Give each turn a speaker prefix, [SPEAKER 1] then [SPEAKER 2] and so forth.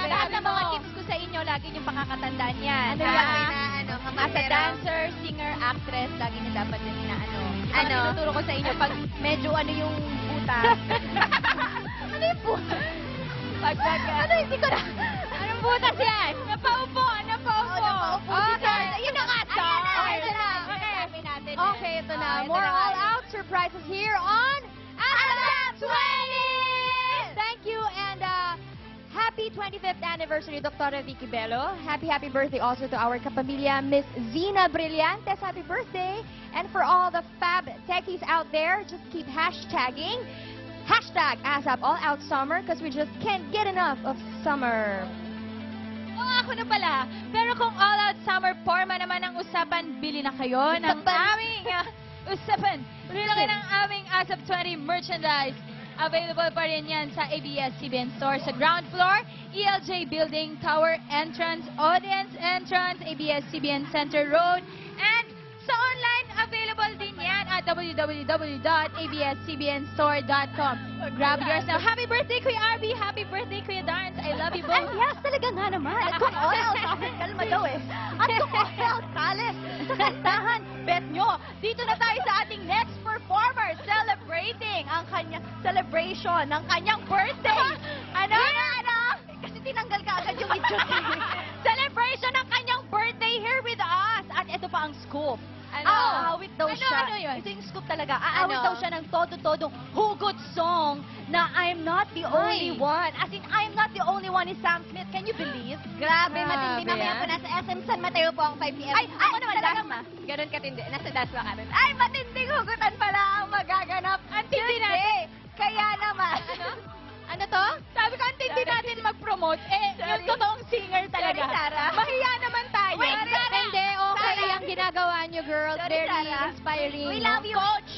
[SPEAKER 1] lahat ng mga tips ko sa inyo, lagi niyong pakakatandaan yan.
[SPEAKER 2] Ano yan?
[SPEAKER 1] As a dancer, singer, actress, lagi niyo dapat din inaano. Ano? Tinuturo ko sa inyo, pag medyo ano yung butas. Ano yung butas? Ano, hindi ko na. Anong butas yan? Napaupo. Okay. Yun na nga, Char. Ito na. Okay, ito na. More all-out surprises here on ASAP 20! Thank you, and happy 25th anniversary, Dr. Vicky Bello. Happy birthday also to our kapamilya, Miss Zina Brillantes. Happy birthday. And for all the fab techies out there, just keep hashtagging. Hashtag ASAP All Out Summer because we just can't get enough of summer. Ako na pala. Pero kung All Out Summer forma naman ang usapan, bili na kayo ng aming usapan. Bili na kayo ng aming ASAP 20 merchandise. Available pa rin yan sa ABS-CBN Store sa ground floor, ELJ Building, Tower Entrance, Audience Entrance, ABS-CBN Center Road, and sa online, available din yan at www.abscbnstore.com. Grab yours now. Happy birthday, Kuya Arby! Happy birthday, Kuya Darns! I love you both!
[SPEAKER 2] Yes, talaga nga naman. At kung all out, kalma daw eh. At kung all out, Kales, sa kantahan, bet nyo, dito na tayo sa ating next performer, celebrating ang kanyang celebration ng kanyang birthday. Ano? Kasi tinanggal ka agad yung idiot. Celebration ng kanyang birthday here with us. At ito pa ang scoop. Aawit daw siya.
[SPEAKER 1] Ano yun?
[SPEAKER 2] Ito yung scoop talaga. Aawit daw siya ng todo-todong hugot song na I'm not the only one. As in, I'm not the only one ni Sam Smith. Can you believe?
[SPEAKER 3] Grabe, matindi. Mamaya po nasa SM San Mateo po ang 5 p.m.
[SPEAKER 2] Ay, ako naman,
[SPEAKER 3] Dasma. Ganun katindi. Nasa Dasma kami. Ay, matinding hugutan pala ang magaganap.
[SPEAKER 2] Ang tindi natin.
[SPEAKER 3] Kaya naman.
[SPEAKER 2] Ano to? Sabi ko, ang tindi natin mag-promote. Yung totoong singer talaga.
[SPEAKER 3] Sorry, Sarah.
[SPEAKER 2] Mahiya naman tayo.
[SPEAKER 3] Wait, Sarah.
[SPEAKER 2] Hindi, okay
[SPEAKER 3] Sarah.
[SPEAKER 2] ang ginagawa niyo, girls.
[SPEAKER 3] Sorry,
[SPEAKER 2] Very
[SPEAKER 3] Sarah.
[SPEAKER 2] inspiring.
[SPEAKER 3] We love you.
[SPEAKER 2] Coach,